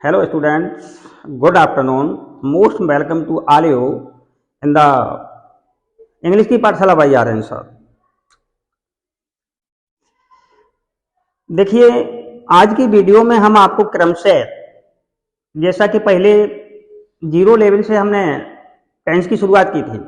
Hello students, good afternoon. Most welcome to all you in the English की पाठशाला by are N sir. देखिए, आज की video में हम आपको क्रमशः, जैसा कि पहले जीरो लेवल से हमने टेंस की शुरुआत की थी,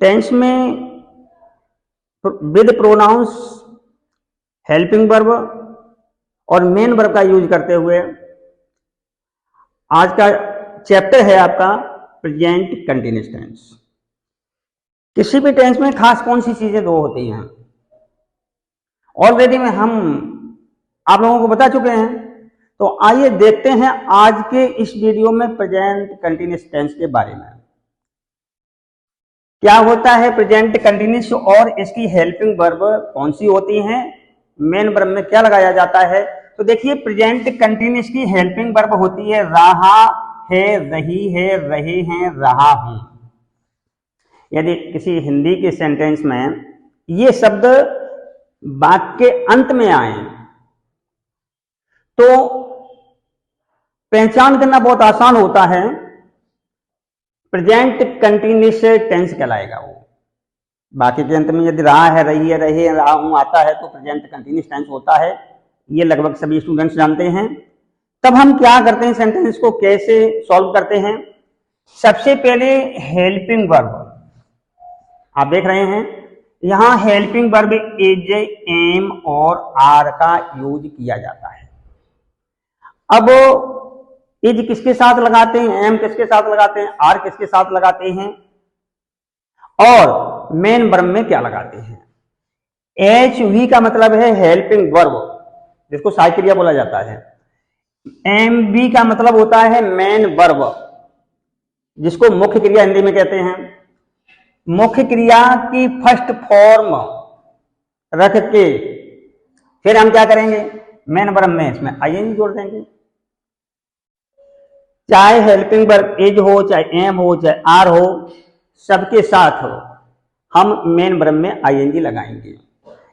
टेंस में विद प्रोनाउंस, हेल्पिंग वर्ब और मेन वर्ब का यूज करते हुए आज का चैप्टर है आपका प्रेजेंट कंटिन्यूअस टेंस। किसी भी टेंस में खास कौन सी चीजें दो होती हैं, ऑलरेडी में हम आप लोगों को बता चुके हैं। तो आइए देखते हैं आज के इस वीडियो में प्रेजेंट कंटिन्यूअस टेंस के बारे में। क्या होता है प्रेजेंट कंटिन्यूअस और इसकी हेल्पिंग वर्ब कौन सी होती हैं, मेन वर्ब में क्या लगाया जाता है। तो देखिए, प्रेजेंट कंटिन्यूअस की हेल्पिंग वर्ब होती है रहा है, रही है, रहे हैं, रहा हूं। यदि किसी हिंदी के सेंटेंस में ये शब्द वाक्य के अंत में आए तो पहचान करना बहुत आसान होता है, प्रेजेंट कंटिन्यूअस टेंस कहलाएगा वो। बाकी के अंत में यदि रहा है, रही है, रहे, रहा हूं आता है तो प्रेजेंट कंटिन्यूअस टेंस होता है। ये लगभग सभी स्टूडेंट्स जानते हैं। तब हम क्या करते हैं, सेंटेंस को कैसे सॉल्व करते हैं। सबसे पहले हेल्पिंग वर्ब आप देख रहे हैं, यहां हेल्पिंग वर्ब इज, एम और आर का यूज किया जाता है। अब इज किसके साथ लगाते हैं, एम किसके साथ लगाते हैं, आर किसके साथ लगाते हैं और मेन वर्ब में क्या लगाते हैं। एच वी का मतलब है हेल्पिंग वर्ब, जिसको सहायक क्रिया बोला जाता है। एम बी का मतलब होता है मेन वर्ब, जिसको मुख्य क्रिया हिंदी में कहते हैं। मुख्य क्रिया की फर्स्ट फॉर्म रख के फिर हम क्या करेंगे, मेन वर्ब में इसमें आईएनजी जोड़ देंगे। चाहे हेल्पिंग वर्ब इज हो, चाहे एम हो, चाहे आर हो, सबके साथ हो हम मेन वर्ब में आईएनजी लगाएंगे।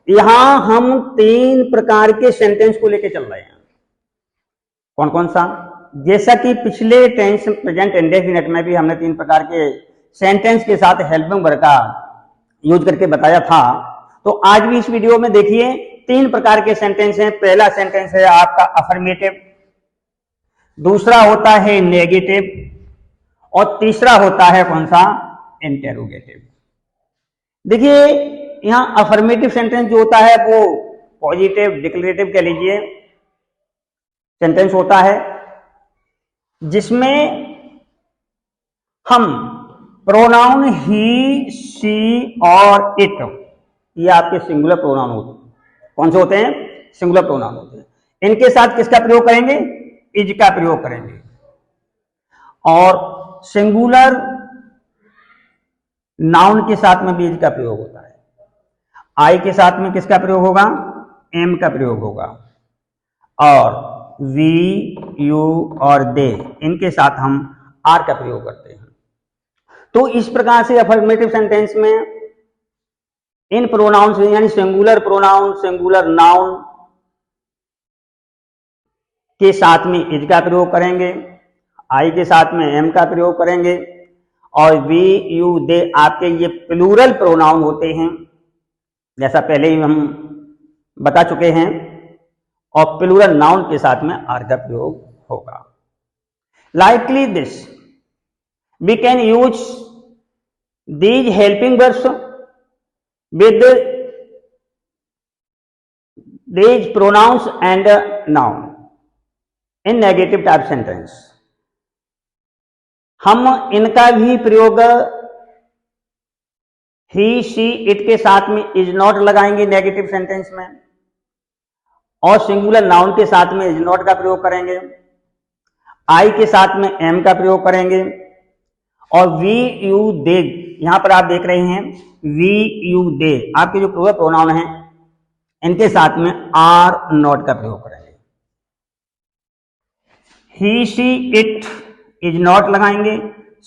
यहां हम तीन प्रकार के सेंटेंस को लेकर चल रहे हैं। कौन कौन सा, जैसा कि पिछले टेंस प्रेजेंट इंडेफिनिट में भी हमने तीन प्रकार के सेंटेंस के साथ हेल्पिंग वर्ब का यूज करके बताया था, तो आज भी इस वीडियो में देखिए तीन प्रकार के सेंटेंस हैं। पहला सेंटेंस है आपका अफर्मेटिव, दूसरा होता है नेगेटिव और तीसरा होता है कौन सा, इंटेरोगेटिव। देखिए, यहां अफर्मेटिव सेंटेंस जो होता है वो पॉजिटिव डिक्लेरेटिव कह लीजिए सेंटेंस होता है, जिसमें हम प्रोनाउन ही, शी और इट, ये आपके सिंगुलर प्रोनाउन होते हैं। कौन से होते हैं, सिंगुलर प्रोनाउन होते हैं। इनके साथ किसका प्रयोग करेंगे, इज का प्रयोग करेंगे। और सिंगुलर नाउन के साथ में भी इज का प्रयोग होता है। आई के साथ में किसका प्रयोग होगा, एम का प्रयोग होगा। और वी, यू और दे, इनके साथ हम आर का प्रयोग करते हैं। तो इस प्रकार से अफर्मेटिव सेंटेंस में इन प्रोनाउंस यानी सिंगुलर प्रोनाउन, सिंगुलर नाउन के साथ में इज का प्रयोग करेंगे, आई के साथ में एम का प्रयोग करेंगे, और वी, यू, दे आपके ये प्लूरल प्रोनाउन होते हैं, जैसा पहले ही हम बता चुके हैं। और प्लूरल नाउन के साथ में आर का प्रयोग होगा। Likely this we can use these helping verbs with these pronouns and noun in negative type sentence. हम इनका भी प्रयोग ही, शी, इट के साथ में इज नॉट लगाएंगे नेगेटिव सेंटेंस में, और सिंगुलर नाउन के साथ में इज नॉट का प्रयोग करेंगे, आई के साथ में एम का प्रयोग करेंगे, और वी, यू, दे, यहां पर आप देख रहे हैं वी, यू, दे आपके जो प्लूरल प्रोनाउन हैं इनके साथ में आर नॉट का प्रयोग करेंगे। ही, शी, इट इज नॉट लगाएंगे,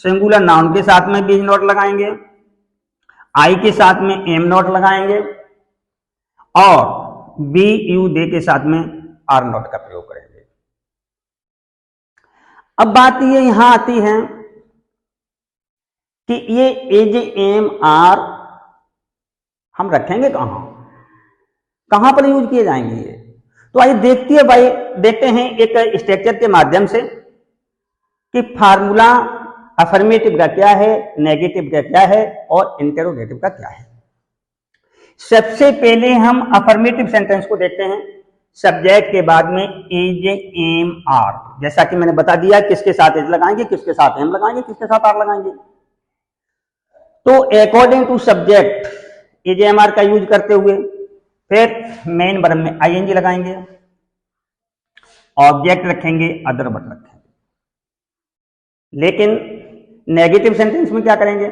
सिंगुलर नाउन के साथ में भी इज नॉट लगाएंगे, आई के साथ में एम नॉट लगाएंगे, और बी, यू, दे के साथ में आर नॉट का प्रयोग करेंगे। अब बात ये यहां आती है कि ये एज एम आर हम रखेंगे कहां पर यूज किए जाएंगे ये। तो आइए देखते हैं एक स्ट्रक्चर के माध्यम से कि फार्मूला अफर्मेटिव का क्या है, नेगेटिव का क्या है और इंटेरोगेटिव का क्या है। सबसे पहले हम अफर्मेटिव सेंटेंस को देखते हैं। सब्जेक्ट के बाद में एज एम आर, जैसा कि मैंने बता दिया किसके साथ एज लगाएंगे, किसके साथ एम लगाएंगे, किसके साथ आर लगाएंगे। तो according to subject as am are का यूज करते हुए फिर मेन वर्ब में आईएनजी लगाएंगे, ऑब्जेक्ट रखेंगे, अदर वर्ब रखेंगे। लेकिन नेगेटिव सेंटेंस में क्या करेंगे?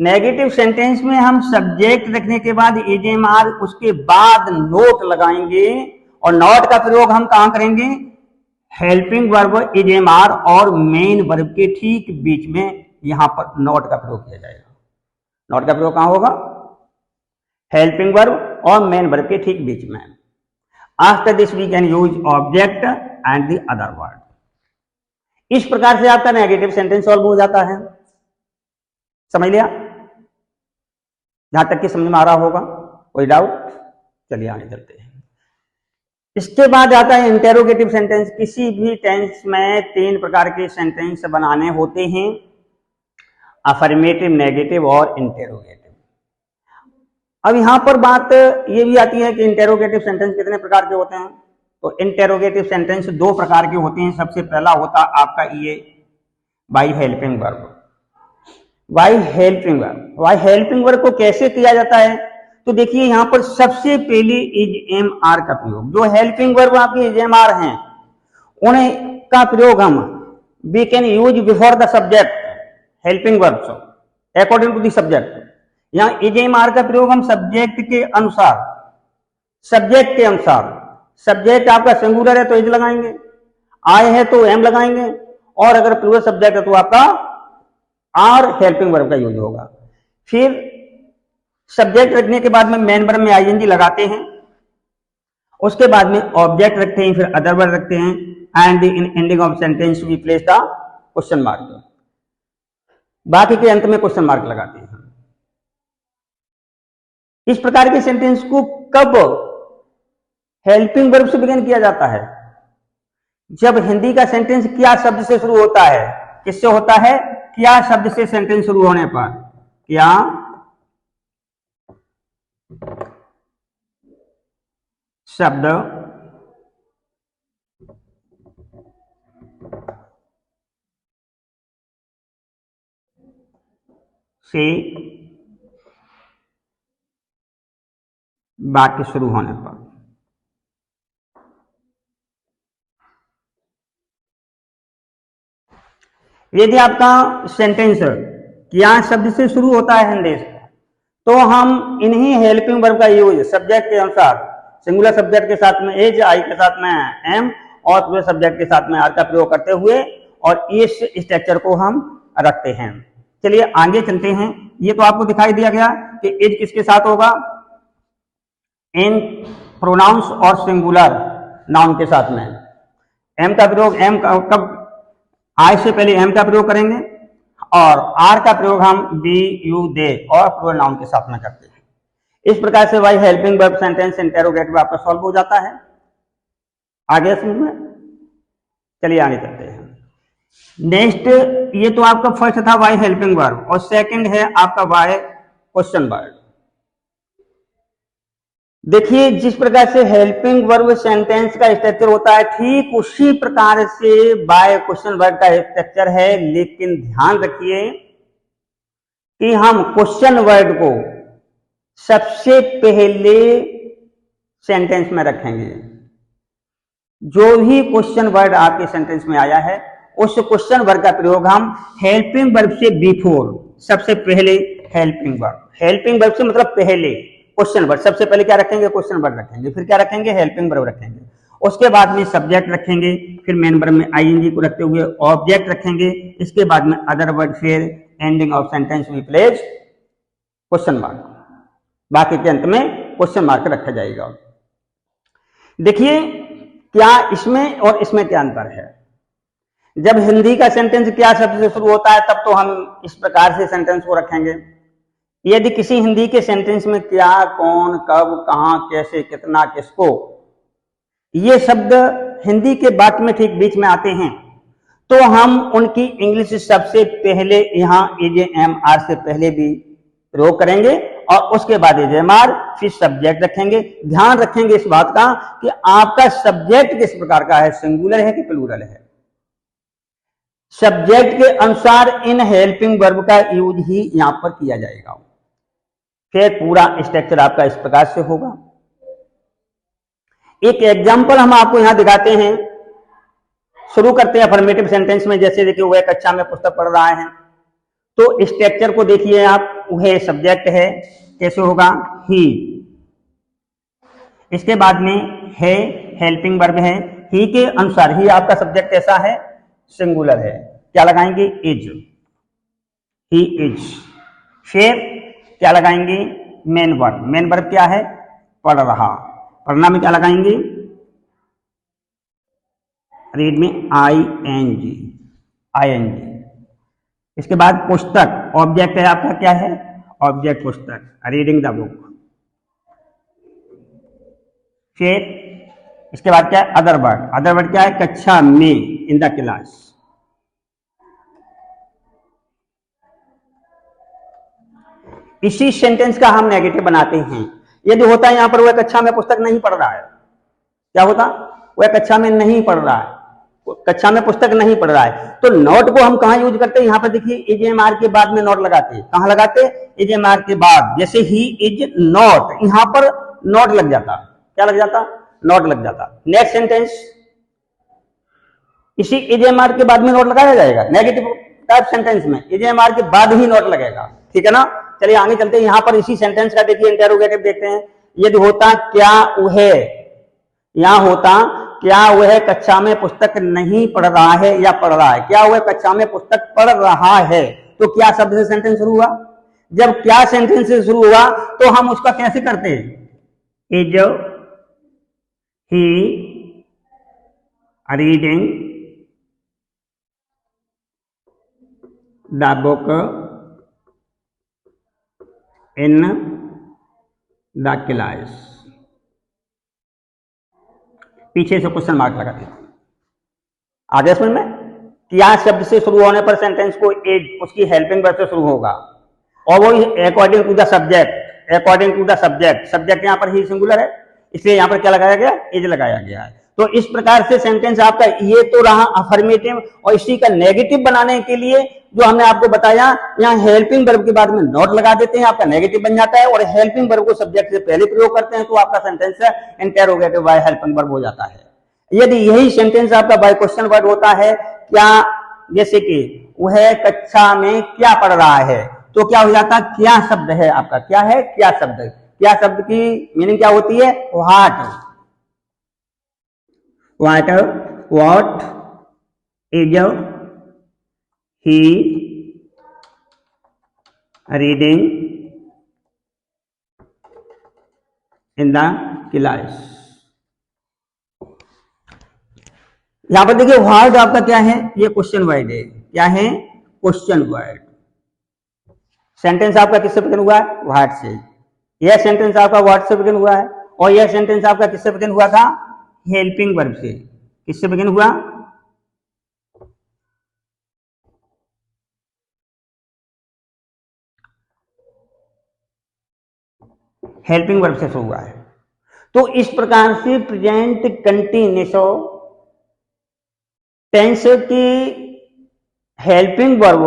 नेगेटिव सेंटेंस में हम सब्जेक्ट रखने के बाद एज एम आर, उसके बाद नोट लगाएंगे और नॉट का प्रयोग हम कहां करेंगे? Helping verb as am are और मेन वर्ब के ठीक बीच में यहां पर नॉट का प्रयोग किया जाएगा। नॉट का प्रयोग कहां होगा? हेल्पिंग वर्ब और मेन वर्ब के ठीक बीच में। After this we can use object and the other word. इस प्रकार से आपका नेगेटिव सेंटेंस सॉल्व हो जाता है। समझ लिया? जहां तक कि समझ में आ रहा होगा, कोई डाउट? चलिए आगे चलते हैं। इसके बाद आता है इंटेरोगेटिव सेंटेंस। किसी भी टेंस में 3 प्रकार के सेंटेंस बनाने होते हैं, अफर्मेटिव, नेगेटिव और इंटेरोगेटिव। अब यहां पर बात ये भी आती है कि इंटेरोगेटिव सेंटेंस कितने प्रकार के होते हैं। तो इंटेरोगेटिव सेंटेंस 2 प्रकार के होते हैं। सबसे पहला होता आपका ये by helping verb. By helping verb, by helping verb को कैसे किया जाता है? तो देखिए यहां पर सबसे पहले इज एम आर का प्रयोग। जो हेल्पिंग वर्ब आपके इज एम आर हैं, उन्हें का प्रयोग हम we can use before the subject helping verbs according to the subject. यहां इज एम आर का प्रयोग हम सब्जेक्ट के अनुसार, सब्जेक्ट के अनुसार, सब्जेक्ट आपका सिंगुलर है तो इज लगाएंगे, आए है तो एम लगाएंगे, और अगर प्लूरल सब्जेक्ट है तो आपका आर हेल्पिंग वर्ब का यूज होगा। फिर सब्जेक्ट रखने के बाद में मेन वर्ब में आईएनजी लगाते हैं, उसके बाद में ऑब्जेक्ट रखते हैं, फिर अदर वर्ब रखते हैं, and in ending of sentence we place the question mark. बाकी के अंत में क्वेश्चन मार्क लगाते हैं। इस प्रकार के सेंटेंस को कब हेल्पिंग वर्ब से बिगिन किया जाता है? जब हिंदी का सेंटेंस क्या शब्द से शुरू होता है। किससे होता है? क्या शब्द से सेंटेंस शुरू होने पर। क्या शब्द से वाक्य शुरू होने पर। यदि आपका सेंटेंस क्या शब्द से शुरू होता है हिंदी से, तो हम इन्हीं हेल्पिंग वर्ब का यूज सब्जेक्ट के अनुसार, सिंगुलर सब्जेक्ट के साथ में एज, आई के साथ में एम और पूरे सब्जेक्ट के साथ में आर का प्रयोग करते हुए और इस स्ट्रक्चर को हम रखते हैं। चलिए आगे चलते हैं। ये तो आपको दिखाई दिया गया कि एज किसके साथ होगा? इन प्रोनाउंस और सिंगुलर नाउन के साथ में। एम का प्रयोग, एम का कब? आई से पहले एम का प्रयोग करेंगे और आर का प्रयोग हम बी, यू, दे और प्लूरल नाउन के साथ में करते हैं। इस प्रकार से why helping verb sentence interrogative आपका सॉल्व हो जाता है। आगे समझ में? चलिए आगे चलते हैं। नेक्स्ट, ये तो आपका फर्स्ट था वाई हेल्पिंग वर्ब, और सेकंड है आपका वाई क्वेश्चन वर्ब। देखिए जिस प्रकार से हेल्पिंग वर्ब सेंटेंस का स्ट्रक्चर होता है, ठीक उसी प्रकार से बाय क्वेश्चन वर्ब का स्ट्रक्चर है। लेकिन ध्यान रखिए कि हम क्वेश्चन वर्ड को सबसे पहले सेंटेंस में रखेंगे। जो भी क्वेश्चन वर्ड आपके सेंटेंस में आया है, उस क्वेश्चन वर्ड का प्रयोग हम हेल्पिंग वर्ब से बिफोर, सबसे पहले हेल्पिंग वर्ब। हेल्पिंग वर्ब से मतलब पहले क्वेश्चन वर्ड। सबसे पहले क्या रखेंगे? क्वेश्चन वर्ड रखेंगे। फिर क्या रखेंगे? हेल्पिंग वर्ब रखेंगे। उसके बाद में सब्जेक्ट रखेंगे, फिर मेन वर्ब में आईएनजी को रखते हुए ऑब्जेक्ट रखेंगे, इसके बाद में अदर वर्ड, फिर ending of sentence we place question mark. बाकी के अंत में क्वेश्चन मार्क रखा जाएगा। देखिए क्या इसमें और इसमें क्या अंतर है। जब हिंदी का सेंटेंस क्या शब्द से शुरू होता है तब तो हम इस प्रकार से सेंटेंस को रखेंगे। यदि किसी हिंदी के सेंटेंस में क्या, कौन, कब, कहां, कैसे, कितना, किसको, ये शब्द हिंदी के वाक्य में ठीक बीच में आते हैं तो हम उनकी इंग्लिश सबसे पहले यहां इज, एम, आर से पहले भी प्रयोग करेंगे और उसके बाद इज, एम, आर, फिर सब्जेक्ट रखेंगे। ध्यान रखेंगे इस बात का कि आपका सब्जेक्ट किस प्रकार का है, सिंगुलर है कि प्लूरल है। सब्जेक्ट के अनुसार इन हेल्पिंग वर्ब का यूज ही यहां पर किया जाएगा। फिर पूरा स्ट्रक्चर आपका इस प्रकार से होगा। एक एग्जांपल हम आपको यहां दिखाते हैं। शुरू करते हैं अफर्मेटिव सेंटेंस में। जैसे देखिए वह कक्षा में पुस्तक पढ़ रहा है, तो स्ट्रक्चर को देखिए आप। वह सब्जेक्ट है, कैसे होगा, ही। इसके बाद में है हेल्पिंग वर्ब है, ही के अनुसार ही आपका सब्जेक्ट कैसा है, सिंगुलर है, क्या लगाएंगे, इज, ही इज। फिर क्या लगाएंगे, मेन वर्ब। मेन वर्ब क्या है, पढ़ रहा। पढ़ना में क्या लगाएंगे, रीड में I N G, I N G. इसके बाद पुस्तक, ऑब्जेक्ट है आपका, क्या है, ऑब्जेक्ट पुस्तक, रीडिंग द बुक। फिर इसके बाद क्या है, अदर वर्ड। अदर वर्ड क्या है, कक्षा में, इन द क्लास। इसी सेंटेंस का हम नेगेटिव बनाते हैं। यदि होता है यहां पर वह कक्षा में पुस्तक नहीं पढ़ रहा है, क्या होता, वह कक्षा में नहीं पढ़ रहा है, कक्षा में पुस्तक नहीं पढ़ रहा है, तो नॉट को हम कहां यूज करते हैं, यहां पर देखिए इज, एम, आर के बाद में नॉट लगाते हैं। कहां लगाते, इज, एम, आर के बाद। जैसे ही इज नॉट, यहां पर नॉट लग जाता, क्या लग जाता, नॉट लग जाता। नेक्स्ट सेंटेंस, इसी इज, एम, आर के बाद में नॉट लगाया जाएगा। नेगेटिव टाइप सेंटेंस में इज, एम, आर के बाद ही नॉट लगेगा, ठीक है ना। चलिए आगे चलते हैं। यहां पर इसी सेंटेंस का देखिए इंटेरोगेटिव देखते हैं। यदि होता क्या वह, यहां होता क्या वह कक्षा में पुस्तक नहीं पढ़ रहा है या पढ़ रहा है, क्या वह कक्षा में पुस्तक पढ़ रहा है, तो क्या शब्द से सेंटेंस शुरू हुआ। जब क्या सेंटेंस से शुरू हुआ तो हम उसका कैसे करते हैं, is he reading the book in the class. पीछे से क्वेश्चन मार्क लगा देते। आगे समझ में, क्या शब्द से शुरू होने पर सेंटेंस को एज, उसकी हेल्पिंग वर्ब से शुरू होगा और वो according to the subject, according to the subject. Subject यहां पर ही सिंगुलर है, इसलिए यहां पर क्या लगाया गया, एज लगाया गया है। तो इस प्रकार से सेंटेंस आपका ये तो रहा अफर्मेटिव। और इसी का नेगेटिव बनाने के लिए जो हमने आपको बताया, यहाँ हेल्पिंग वर्ब के बाद में नॉट लगा देते हैं, आपका नेगेटिव बन जाता है। और हेल्पिंग वर्ब को सब्जेक्ट से पहले प्रयोग करते हैं तो आपका sentence interrogative by helping verb हो जाता है। यदि यही सेंटेंस आपका बाय क्वेश्चन वर्ड होता है, क्या, जैसे कि वह कक्षा में क्या पढ़ रहा है, तो क्या हो जाता, क्या शब्द है आपका, क्या है, क्या शब्द। क्या शब्द की मीनिंग क्या होती है, what, what is he reading in the class. यहां पर देखिए व्हाट आपका क्या है, ये क्वेश्चन वर्ड है, क्या है, क्वेश्चन वर्ड। सेंटेंस आपका किससे बिगिन हुआ है, व्हाट से। यह सेंटेंस आपका व्हाट से बिगिन हुआ है और यह सेंटेंस आपका किससे बिगिन हुआ था, हेल्पिंग वर्ब से। किससे बिगिन हुआ, हेल्पिंग वर्ब से शुरू हुआ है। तो इस प्रकार से प्रेजेंट कंटिन्यूअस टेंस की हेल्पिंग वर्ब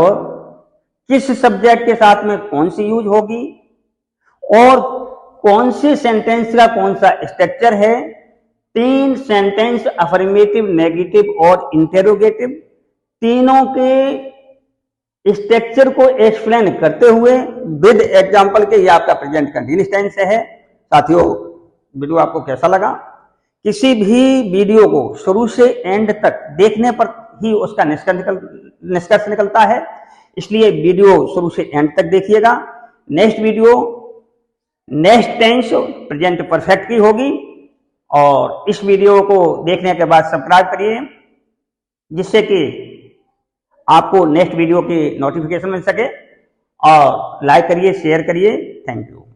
किस सब्जेक्ट के साथ में कौन सी यूज होगी और कौन से सेंटेंस का कौन सा स्ट्रक्चर है। 3 सेंटेंस अफर्मेटिव, नेगेटिव और इंटेरोगेटिव, तीनों के स्ट्रक्चर को एक्सप्लेन करते हुए विद एग्जांपल के ये आपका प्रेजेंट कंटिन्यूअस टेंस है। साथियों, वीडियो आपको कैसा लगा, किसी भी वीडियो को शुरू से एंड तक देखने पर ही उसका निष्कर्ष निकलता है, इसलिए वीडियो शुरू से एंड तक देखिएगा। Next video next tense present perfect की होगी। और इस वीडियो को देखने के बाद सब्सक्राइब करिए, जिससे कि आपको नेक्स्ट वीडियो की नोटिफिकेशन मिल सके। और लाइक करिए, शेयर करिए। Thank you.